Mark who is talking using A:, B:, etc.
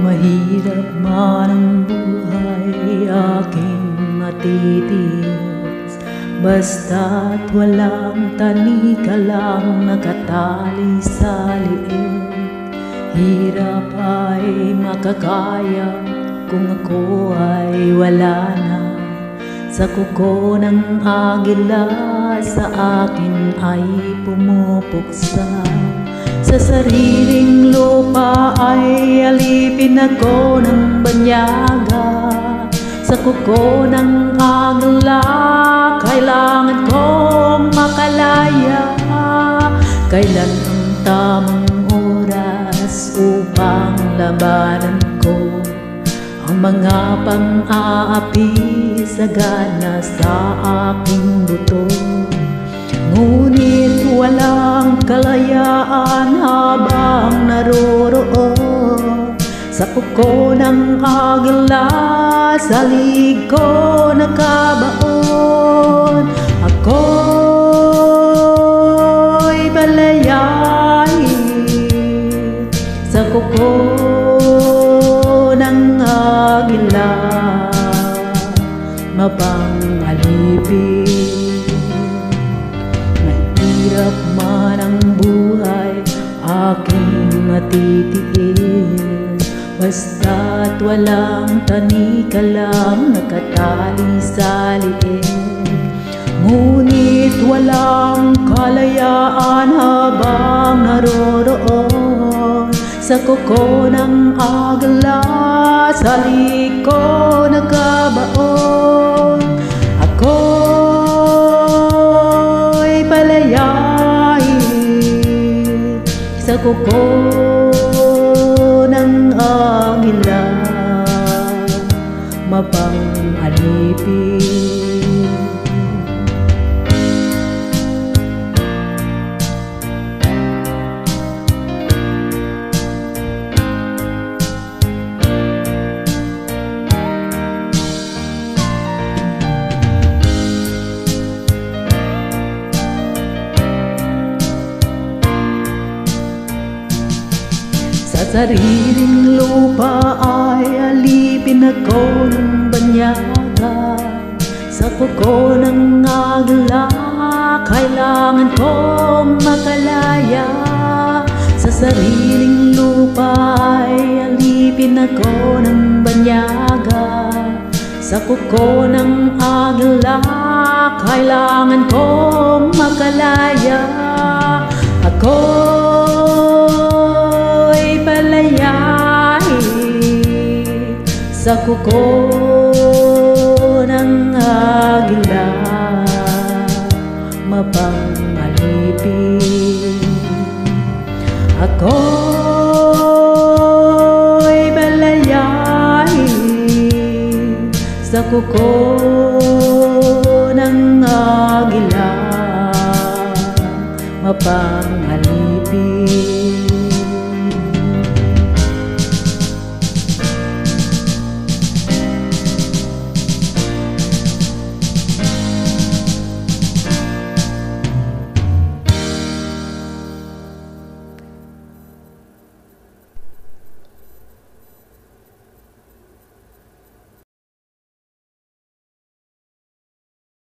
A: Mahirap man ang buhay aking matitiis, basta't walang tanika lang nakatali sa liig. Hirap ay makakaya kung ako ay wala na. Sa kuko ng agila sa akin ay pumupuksa. Sa sariling lupa ay alipin ako ng banyaga. Sa kuko ng agila kailangan kong makalaya. Kailan ang tamang oras upang labanan ko ang mga pang-aapi sagana sa aking buto? Ngunit walang kalayaan habang naroroon sa kuko ng agila, sa liig ko nakabaon. Ako'y balayain sa kuko ng agila, mapang-alipin. Mahirap man ang buhay aking matitiis, basta't walang tanika lang nakatali sa liig. Ngunit walang kalayaan habang naroroon sa kuko ng agila, sa liig ko nakabaon. Ako'y palayain sa kuko ng agila, mapang-alipin. Sa sariling lupa ay alipin ako ng banyaga. Sa kuko ng agila kailangan kong makalaya. Sa sariling lupa ay alipin ako ng banyaga. Sa kuko ng agila kailangan kong makalaya. Ako'y palayain sa kuko ng agila, mapang-alipin. Ako'y palayain sa kuko ng agila, mapang-alipin.